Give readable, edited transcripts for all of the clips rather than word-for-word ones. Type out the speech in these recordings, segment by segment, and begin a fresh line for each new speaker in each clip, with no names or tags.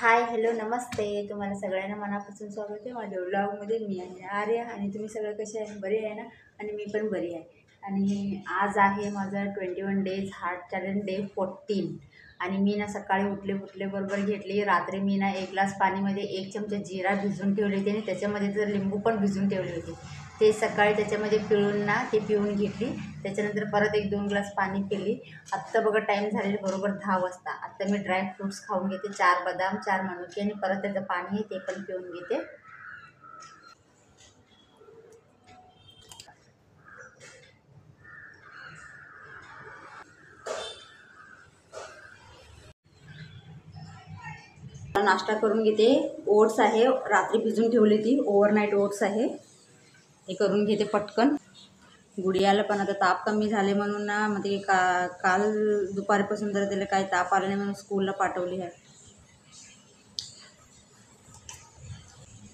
Hi hello नमस्ते, तुम्हाला सगळ्यांना मनापासून स्वागत आहे माझ्या व्लॉगमध्ये. मी आहे आर्या आणि तुम्ही सगळं कसे आहे, बरे आहे ना? आणि मी पण बरी आहे. आणि आज आहे माझा 21 डेज हार्ट चॅलेंज डे 14. आणि मी ना सकाळी उठले बरोबर घेतली. रात्री मी ना 1 ग्लास पाणीमध्ये 1 चमचा जिरा भिजवून ठेवली होती आणि त्याच्यामध्ये तर लिंबू पण भिजवून ठेवली होती. ते सकाळी त्याच्यामध्ये पिळून ना ते पिऊन घेतली. त्याच्यानंतर परत 1-2 ग्लास पाणी पिली. आत्ता बघा टाईम झालेला बरोबर 10 वाजता. आत्ता मी ड्रायफ्रूट्स खाऊन घेते, 4 बदाम 4 मनुके आणि परत त्याचं पाणी आहे ते पण पिऊन घेते. नाश्ता करून घेते. ओट्स आहे, रात्री भिजून ठेवली ती, ओव्हरनाईट ओट्स आहे, हे करून घेते पटकन. गुडियाला पण आता ताप कमी झाले म्हणून ना म्हणजे काल दुपारपासून जर त्याला काही ताप आला नाही म्हणून स्कूलला पाठवली आहे.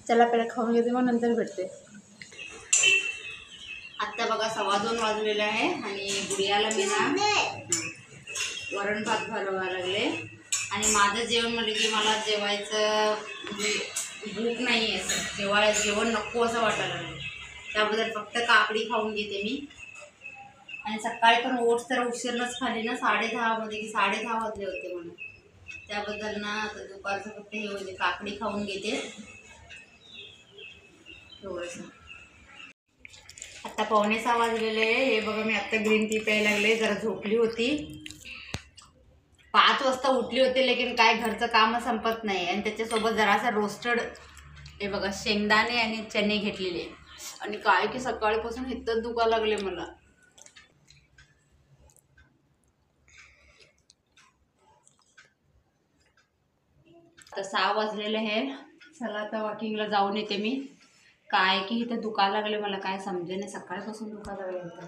चला पहिला खाऊन घेते मग नंतर भेटते. आत्ता बघा 2:15 वाजलेले आहे आणि गुडियाला मी ना वरण भात भरवायला लागले. आणि माझं जेवण म्हटलं की मला जेवायचं म्हणजे भूक नाही आहे, असं जेवण नको असं वाटायला लागलं. त्याबद्दल फक्त काकडी खाऊन घेते मी. आणि सकाळी पण ओट्स तर उशीरनंच खाली ना, 10:30 मध्ये की 10:30 वाजले होते म्हणून. त्याबद्दल ना आता दुपारचं फक्त हे म्हणजे काकडी खाऊन घेते थोडंसं. आता 5:45 वाजलेले आहे. हे बघा मी आत्ता ग्रीन टी प्यायला लागले. जरा झोपली होती, 5 वाजता उठली होती, लेकिन काय घरचं काम संपत नाही. आणि त्याच्यासोबत जरासा रोस्टेड हे बघा शेंगदाणे आणि चणे घेतलेले. आणि काय की सकाळपासून इतकं दुखायला लागले मला. आता 6 वाजलेले आहे. चला आता वॉकिंगला जाऊन येते मी. काय की इथं दुखायला लागले मला, काय समजे नाही, सकाळपासून दुखायला लागले इथं.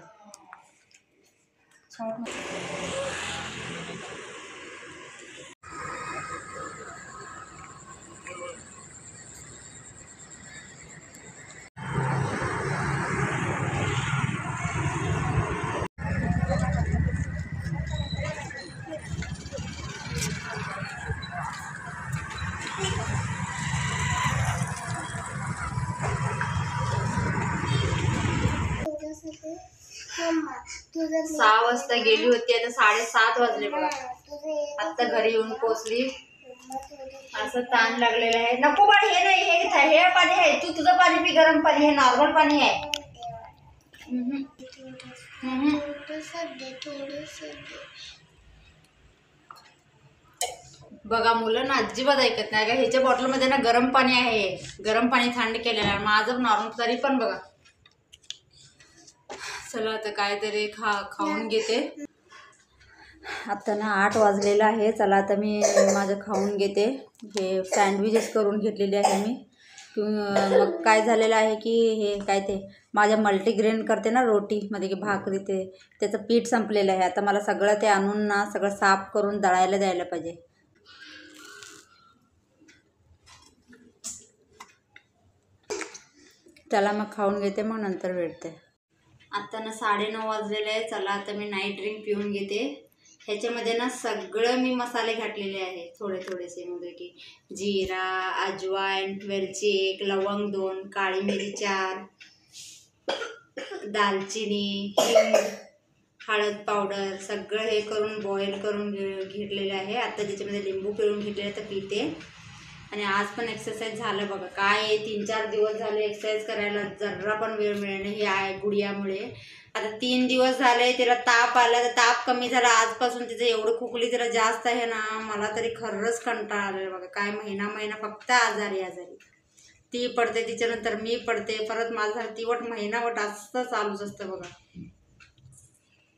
सहा वाजता गेली होती, आता 7:30 वाजले बघा. आता घरी येऊन पोचली. असं ताण लागलेलं आहे. नको बाळ, हे नाही, हे पाणी आहे, तू तुझं पाणी पी, गरम पाणी, हे नॉर्मल पाणी आहे. बघा मुलं ना अजिबात ऐकत नाही का. ह्याच्या बॉटलमध्ये ना गरम पाणी आहे, गरम पाणी थंड केलेलं आहे. माझं नॉर्मल तरी पण बघा. चला आता काहीतरी खाऊन घेते. आता ना 8 वाजलेला आहे. चला आता मी माझं खाऊन घेते. हे सँडविचेस करून घेतलेले आहे मी. मग काय झालेलं आहे की हे काय ते माझ्या मल्टीग्रेन करते ना रोटी मध्ये की भाकरी, त्याचं पीठ संपलेलं आहे. आता मला सगळं ते आणून ना सगळं साफ करून दळायला द्यायला पाहिजे. चला मग खाऊन घेते, मग नंतर भेटते. आता ना 9:30 वाजलेले आहे. चला आता मी नाईट ड्रिंक पिऊन घेते. ह्याच्यामध्ये ना सगळं मी मसाले घातलेले आहे, थोडेसे, म्हणजे की जिरा, अजवाईन, वेलची 1, लवंग 2, काळी मिरी 4, दालचिनी, हिंग, हळद पावडर, सगळं हे करून बॉईल करून घेतलेलं आहे. आता त्याच्यामध्ये लिंबू पिळून घेतलेलं तर पिते. आणि आज पण एक्सरसाइज झालं बघा. काय 3-4 दिवस झाले एक्सरसाइज करायला जरा पण वेळ मिळाला नाही. हे आहे गुडियामुळे. आता 3 दिवस झाले तिला ताप आला, तर ताप कमी झाला. आजपासून तिचं एवढं खोकली जरा जास्त आहे ना, मला तरी खरंच कंटाळा आलेला बघा. काय महिना फक्त आजारी. ती पडते, तिच्यानंतर मी पडते, परत माझं तिवट महिनावट असं चालूच असतं बघा.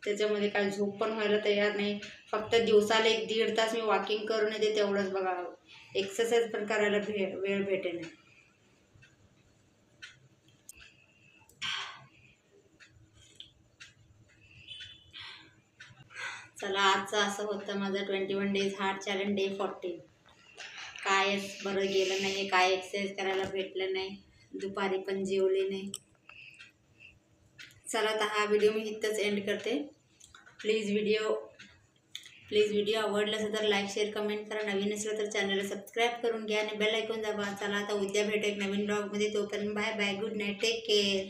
त्याच्यामध्ये काय झोप पण व्हायला तयार नाही. फक्त दिवसाला 1-1.5 तास मी वॉकिंग करून येते, तेवढंच बघा. एक्सरसाइज पण करायला वेळ भेटे नाही. चला आजचं असं होतं माझं 21 डेज हार्ट चॅलेंज डे 14. काय बरं गेलं नाही, काय एक्सरसाइज करायला भेटलं नाही, दुपारी पण जेवले नाही. चला आता हा व्हिडिओ मी इथंच एंड करते. प्लीज व्हिडिओ प्लीज व्हिडिओ आवडला असेल तर लाईक शेअर कमेंट करा. नवीन असेल तर चॅनलला सबस्क्राईब करून घ्या आणि बेल ऐकून दाबा. चला आता उद्या भेटू एक नवीन ब्लॉगमध्ये. तोपर्यंत bye bye, good night, take care.